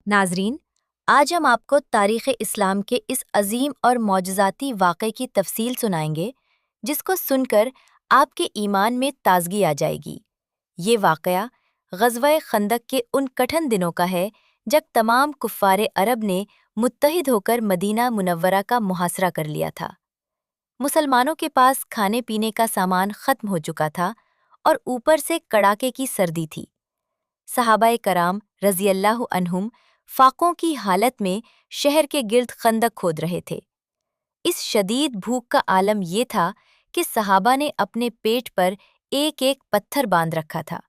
ناظرین، آج ہم آپ کو تاریخ اسلام کے اس عظیم اور معجزاتی واقعے کی تفصیل سنائیں گے جس کو سن کر آپ کے ایمان میں تازگی آ جائے گی۔ یہ واقعہ غزوہ خندق کے ان کٹھن دنوں کا ہے جب تمام کفار عرب نے متحد ہو کر مدینہ منورہ کا محاصرہ کر لیا تھا۔ مسلمانوں کے پاس کھانے پینے کا سامان ختم ہو چکا تھا اور اوپر سے کڑاکے کی سردی تھی۔ صحابہ کرام رضی اللہ عنہم فاقوں کی حالت میں شہر کے گرد خندق کھود رہے تھے۔ اس شدید بھوک کا عالم یہ تھا کہ صحابہ نے اپنے پیٹ پر ایک ایک پتھر باندھ رکھا تھا۔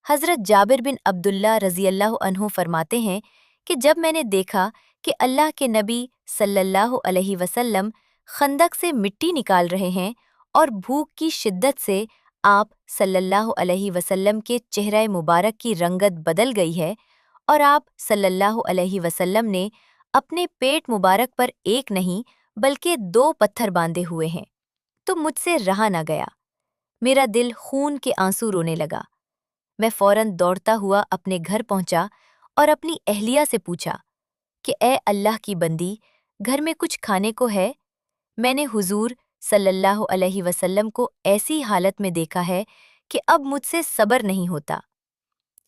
حضرت جابر بن عبداللہ رضی اللہ عنہ فرماتے ہیں کہ جب میں نے دیکھا کہ اللہ کے نبی صلی اللہ علیہ وسلم خندق سے مٹی نکال رہے ہیں اور بھوک کی شدت سے آپ صلی اللہ علیہ وسلم کے چہرہ مبارک کی رنگت بدل گئی ہے اور آپ صلی اللہ علیہ وسلم نے اپنے پیٹ مبارک پر ایک نہیں بلکہ 2 پتھر باندھے ہوئے ہیں، تو مجھ سے رہا نہ گیا۔ میرا دل خون کے آنسو رونے لگا۔ میں فوراً دوڑتا ہوا اپنے گھر پہنچا اور اپنی اہلیہ سے پوچھا کہ اے اللہ کی بندی، گھر میں کچھ کھانے کو ہے؟ میں نے حضور صلی اللہ علیہ وسلم کو ایسی حالت میں دیکھا ہے کہ اب مجھ سے صبر نہیں ہوتا۔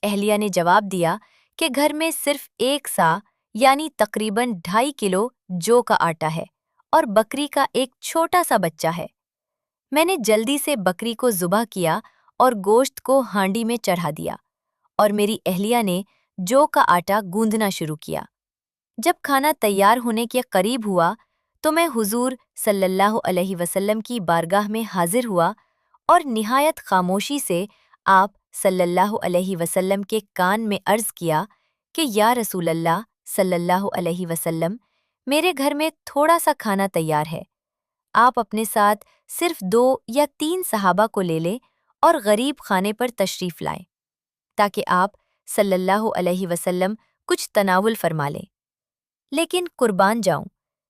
اہلیہ نے جواب دیا کہ گھر میں صرف 1 سا یعنی تقریباً 2.5 کلو جو کا آٹا ہے اور بکری کا ایک چھوٹا سا بچہ ہے۔ میں نے جلدی سے بکری کو ذبح کیا اور گوشت کو ہانڈی میں چڑھا دیا اور میری اہلیہ نے جو کا آٹا گوندھنا شروع کیا۔ جب کھانا تیار ہونے کے قریب ہوا تو میں حضور صلی اللہ علیہ وسلم کی بارگاہ میں حاضر ہوا اور نہایت خاموشی سے آپ صلی اللہ علیہ وسلم کے کان میں عرض کیا کہ یا رسول اللہ صلی اللہ علیہ وسلم، میرے گھر میں تھوڑا سا کھانا تیار ہے، آپ اپنے ساتھ صرف 2 یا 3 صحابہ کو لے لیں اور غریب خانے پر تشریف لائیں تاکہ آپ صلی اللہ علیہ وسلم کچھ تناول فرما لیں۔ لیکن قربان جاؤں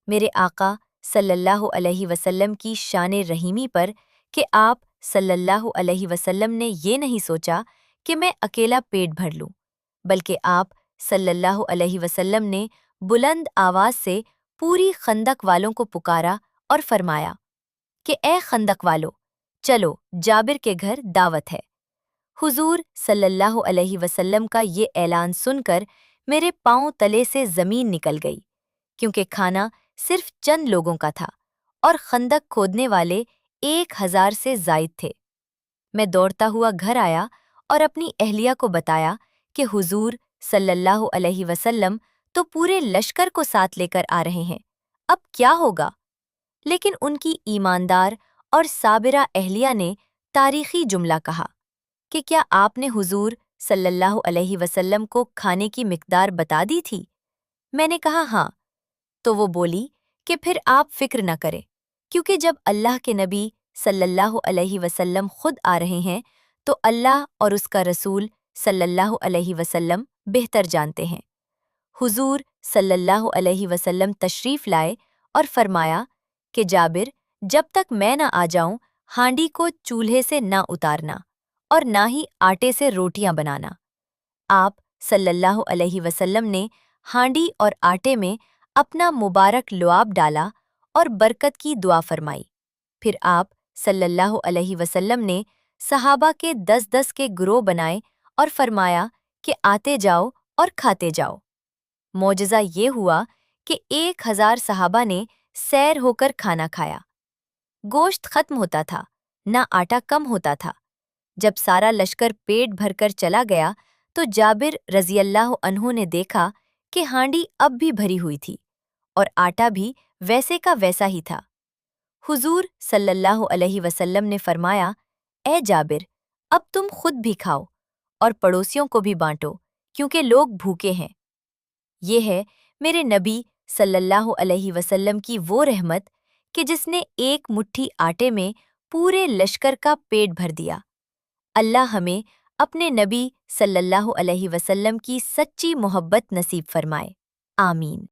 میرے آقا صلی اللہ علیہ وسلم کی شان رحیمی پر کہ آپ صلی اللہ علیہ وسلم نے یہ نہیں سوچا کہ میں اکیلا پیٹ بھر لوں، بلکہ آپ صلی اللہ علیہ وسلم نے بلند آواز سے پوری خندق والوں کو پکارا اور فرمایا کہ اے خندق والو، چلو جابر کے گھر دعوت ہے۔ حضور صلی اللہ علیہ وسلم کا یہ اعلان سن کر میرے پاؤں تلے سے زمین نکل گئی، کیونکہ کھانا صرف چند لوگوں کا تھا اور خندق کھودنے والے 1000 سے زائد تھے۔ میں دوڑتا ہوا گھر آیا اور اپنی اہلیہ کو بتایا کہ حضور صلی اللہ علیہ وسلم تو پورے لشکر کو ساتھ لے کر آ رہے ہیں، اب کیا ہوگا؟ لیکن ان کی ایماندار اور صابرہ اہلیہ نے تاریخی جملہ کہا کہ کیا آپ نے حضور صلی اللہ علیہ وسلم کو کھانے کی مقدار بتا دی تھی؟ میں نے کہا ہاں۔ تو وہ بولی کہ پھر آپ فکر نہ کریں، کیونکہ جب اللہ کے نبی صلی اللہ علیہ وسلم خود آ رہے ہیں تو اللہ اور اس کا رسول صلی اللہ علیہ وسلم بہتر جانتے ہیں۔ حضور صلی اللہ علیہ وسلم تشریف لائے اور فرمایا کہ جابر، جب تک میں نہ آ جاؤں ہانڈی کو چولہے سے نہ اتارنا اور نہ ہی آٹے سے روٹیاں بنانا۔ آپ صلی اللہ علیہ وسلم نے ہانڈی اور آٹے میں اپنا مبارک لعاب ڈالا اور برکت کی دعا فرمائی۔ پھر آپ صلی اللہ علیہ وسلم نے صحابہ کے 10 کے گروہ بنائے اور فرمایا کہ آتے جاؤ اور کھاتے جاؤ۔ معجزہ یہ ہوا کہ 1000 صحابہ نے سیر ہو کر کھانا کھایا۔ گوشت ختم ہوتا تھا، نہ آٹا کم ہوتا تھا۔ جب سارا لشکر پیٹ بھر کر چلا گیا تو جابر رضی اللہ عنہ نے دیکھا کہ ہانڈی اب بھی بھری ہوئی تھی اور آٹا بھی ویسے کا ویسا ہی تھا۔ حضور صلی اللہ علیہ وسلم نے فرمایا، اے جابر، اب تم خود بھی کھاؤ اور پڑوسیوں کو بھی بانٹو، کیونکہ لوگ بھوکے ہیں۔ یہ ہے میرے نبی صلی اللہ علیہ وسلم کی وہ رحمت کہ جس نے ایک مٹھی آٹے میں پورے لشکر کا پیٹ بھر دیا۔ اللہ ہمیں اپنے نبی صلی اللہ علیہ وسلم کی سچی محبت نصیب فرمائے، آمین۔